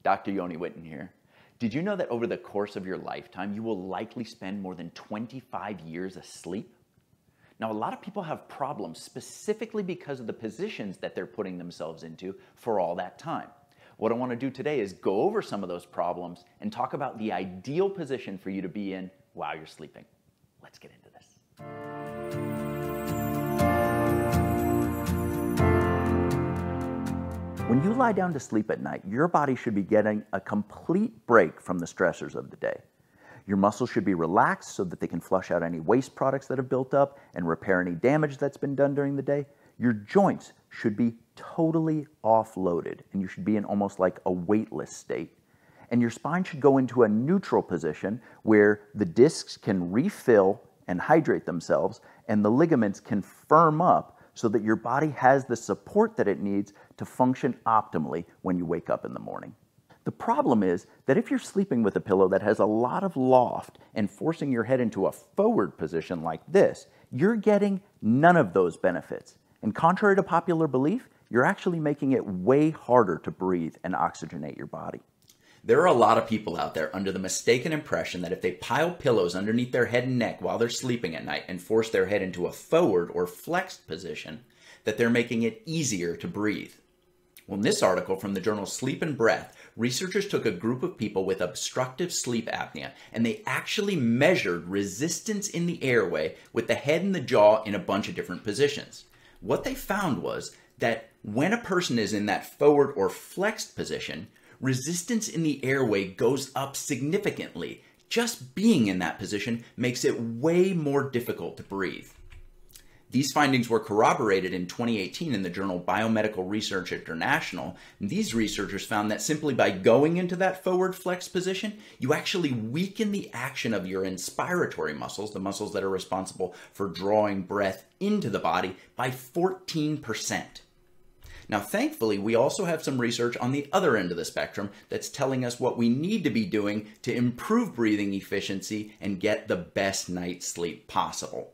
Dr. Yoni Whitten here. Did you know that over the course of your lifetime, you will likely spend more than 25 years asleep? Now, a lot of people have problems specifically because of the positions that they're putting themselves into for all that time. What I want to do today is go over some of those problems and talk about the ideal position for you to be in while you're sleeping. Let's get into this. When you lie down to sleep at night, your body should be getting a complete break from the stressors of the day. Your muscles should be relaxed so that they can flush out any waste products that have built up and repair any damage that's been done during the day. Your joints should be totally offloaded, and you should be in almost like a weightless state. And your spine should go into a neutral position where the discs can refill and hydrate themselves, and the ligaments can firm up so that your body has the support that it needs to function optimally when you wake up in the morning. The problem is that if you're sleeping with a pillow that has a lot of loft and forcing your head into a forward position like this, you're getting none of those benefits. And contrary to popular belief, you're actually making it way harder to breathe and oxygenate your body. There are a lot of people out there under the mistaken impression that if they pile pillows underneath their head and neck while they're sleeping at night and force their head into a forward or flexed position, that they're making it easier to breathe. Well, in this article from the journal Sleep and Breath, researchers took a group of people with obstructive sleep apnea and they actually measured resistance in the airway with the head and the jaw in a bunch of different positions. What they found was that when a person is in that forward or flexed position, resistance in the airway goes up significantly. Just being in that position makes it way more difficult to breathe. These findings were corroborated in 2018 in the journal Biomedical Research International. And these researchers found that simply by going into that forward flex position, you actually weaken the action of your inspiratory muscles, the muscles that are responsible for drawing breath into the body, by 14%. Now, thankfully, we also have some research on the other end of the spectrum that's telling us what we need to be doing to improve breathing efficiency and get the best night's sleep possible.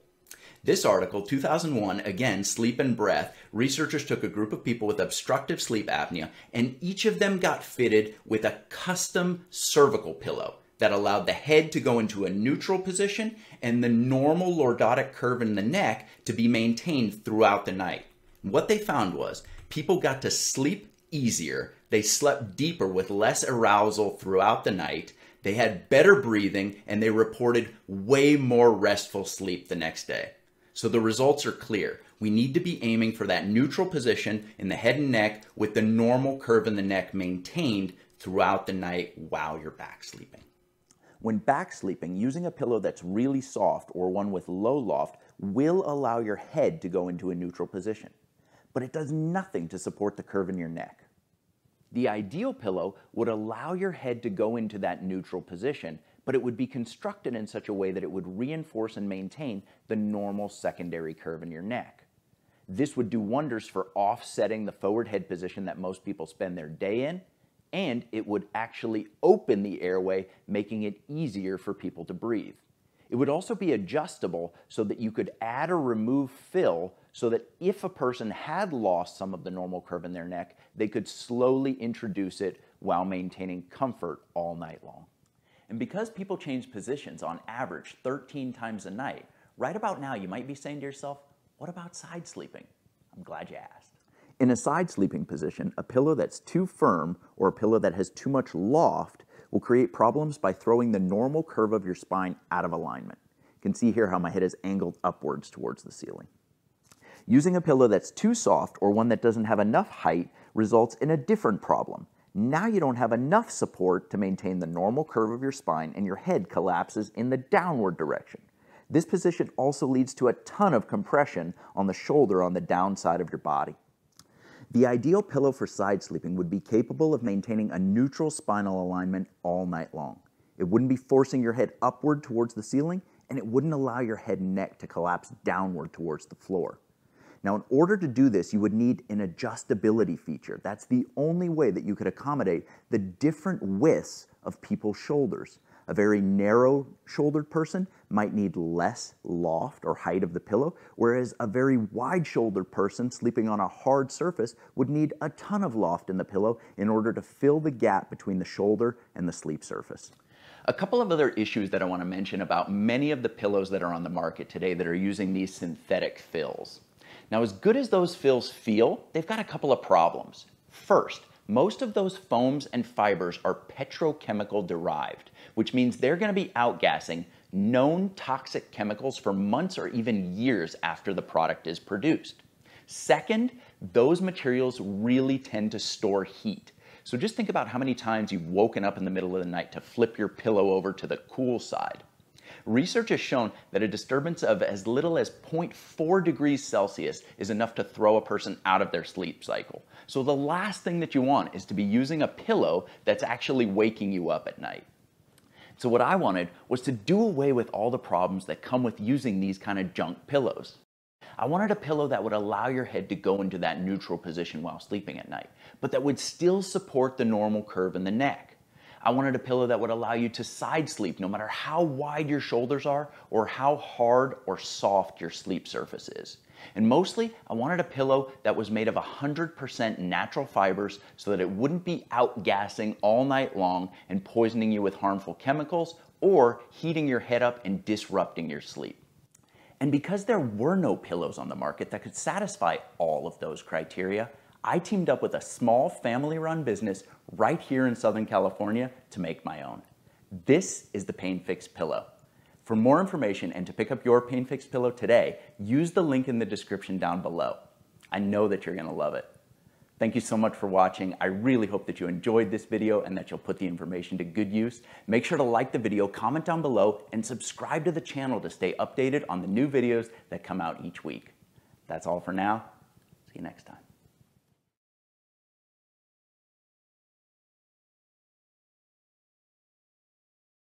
This article, 2001, again, Sleep and Breath, researchers took a group of people with obstructive sleep apnea, and each of them got fitted with a custom cervical pillow that allowed the head to go into a neutral position and the normal lordotic curve in the neck to be maintained throughout the night. What they found was people got to sleep easier, they slept deeper with less arousal throughout the night, they had better breathing, and they reported way more restful sleep the next day. So the results are clear. We need to be aiming for that neutral position in the head and neck with the normal curve in the neck maintained throughout the night while you're back sleeping. When back sleeping, using a pillow that's really soft or one with low loft will allow your head to go into a neutral position, but it does nothing to support the curve in your neck. The ideal pillow would allow your head to go into that neutral position, but it would be constructed in such a way that it would reinforce and maintain the normal secondary curve in your neck. This would do wonders for offsetting the forward head position that most people spend their day in, and it would actually open the airway, making it easier for people to breathe. It would also be adjustable so that you could add or remove fill so that if a person had lost some of the normal curve in their neck, they could slowly introduce it while maintaining comfort all night long. And because people change positions on average 13 times a night, right about now you might be saying to yourself, what about side sleeping? I'm glad you asked. In a side sleeping position, a pillow that's too firm or a pillow that has too much loft will create problems by throwing the normal curve of your spine out of alignment. You can see here how my head is angled upwards towards the ceiling. Using a pillow that's too soft or one that doesn't have enough height results in a different problem. Now you don't have enough support to maintain the normal curve of your spine and your head collapses in the downward direction. This position also leads to a ton of compression on the shoulder on the downside of your body. The ideal pillow for side sleeping would be capable of maintaining a neutral spinal alignment all night long. It wouldn't be forcing your head upward towards the ceiling, and it wouldn't allow your head and neck to collapse downward towards the floor. Now, in order to do this, you would need an adjustability feature. That's the only way that you could accommodate the different widths of people's shoulders. A very narrow-shouldered person might need less loft or height of the pillow, whereas a very wide-shouldered person sleeping on a hard surface would need a ton of loft in the pillow in order to fill the gap between the shoulder and the sleep surface. A couple of other issues that I want to mention about many of the pillows that are on the market today that are using these synthetic fills. Now, as good as those fills feel, they've got a couple of problems. First, most of those foams and fibers are petrochemical derived, which means they're going to be outgassing known toxic chemicals for months or even years after the product is produced. Second, those materials really tend to store heat. So just think about how many times you've woken up in the middle of the night to flip your pillow over to the cool side. Research has shown that a disturbance of as little as 0.4 degrees Celsius is enough to throw a person out of their sleep cycle. So the last thing that you want is to be using a pillow that's actually waking you up at night. So what I wanted was to do away with all the problems that come with using these kind of junk pillows. I wanted a pillow that would allow your head to go into that neutral position while sleeping at night, but that would still support the normal curve in the neck. I wanted a pillow that would allow you to side sleep no matter how wide your shoulders are or how hard or soft your sleep surface is. And mostly, I wanted a pillow that was made of 100% natural fibers so that it wouldn't be outgassing all night long and poisoning you with harmful chemicals or heating your head up and disrupting your sleep. And because there were no pillows on the market that could satisfy all of those criteria, I teamed up with a small family-run business right here in Southern California to make my own. This is the Pain Fix Pillow. For more information and to pick up your Pain Fix Pillow today, use the link in the description down below. I know that you're going to love it. Thank you so much for watching. I really hope that you enjoyed this video and that you'll put the information to good use. Make sure to like the video, comment down below, and subscribe to the channel to stay updated on the new videos that come out each week. That's all for now. See you next time.